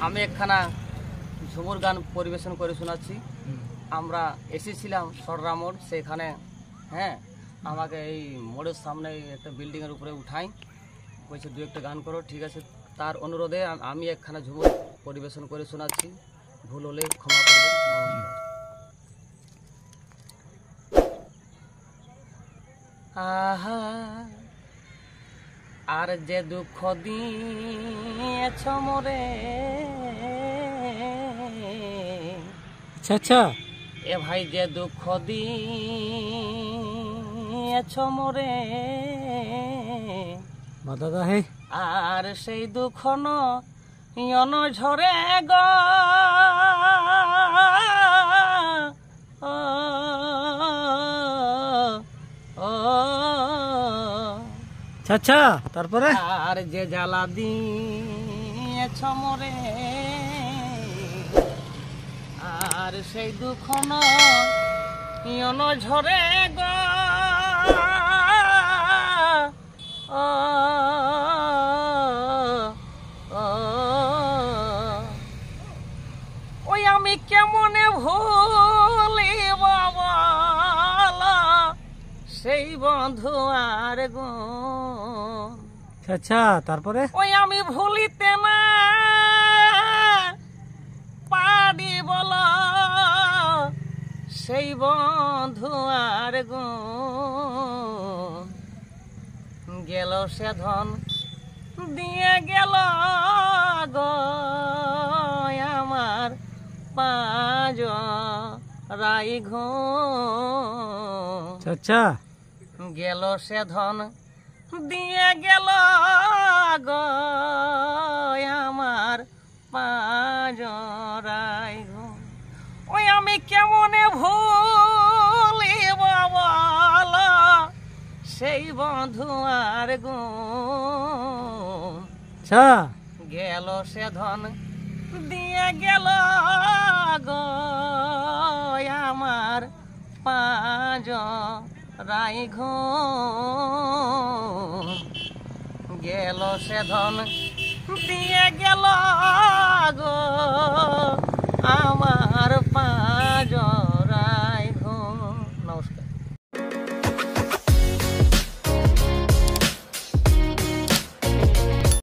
আমি একখানা ঝুমুর গান পরিবেশন করে শোনাচ্ছি। আমরা এসেছিলাম সররা মোড়, সেখানে হ্যাঁ আমাকে এই মোড়ের সামনে একটা বিল্ডিংয়ের উপরে উঠাই, বলছে দু একটা গান করো। ঠিক আছে, তার অনুরোধে আমি একখানা ঝুমুর পরিবেশন করে শোনাচ্ছি। ভুল হলে ক্ষমা করবেন। নমস্কার। আহা আর যে দুঃখ দিয়েছ মোরে, আচ্ছা এ ভাই যে দুঃখ দিয়েছ মোরে, দাদা হে আর সেই দুঃখ নয়ন ঝরে গ আচ্ছা তারপরে আর যে জ্বালা দিয়েছ মোরে, আর সেই দুঃখ নয়ন ঝরে গ ওই আমি কেমনে ভুলিব বল সেই বন্ধু আর গো। আচ্ছা তারপরে ওই আমি ভুলিতে না পারি বল সেই বন্ধু আর গো। গেল সে ধন দিয়ে গেল গো আমার পাঁচ রাই ঘো। আচ্ছা গেল সে ধন দিয়ে গেল গো আমার পাঁচ রাই ঘো। ওই আমি কেমনে ভুলিব বল সেই বন্ধু আর গো। আচ্ছা গেল সে ধন দিয়ে গেল গো আমার পাঁচ রাই ঘো। গেল সে ধন দিয়ে গেল গো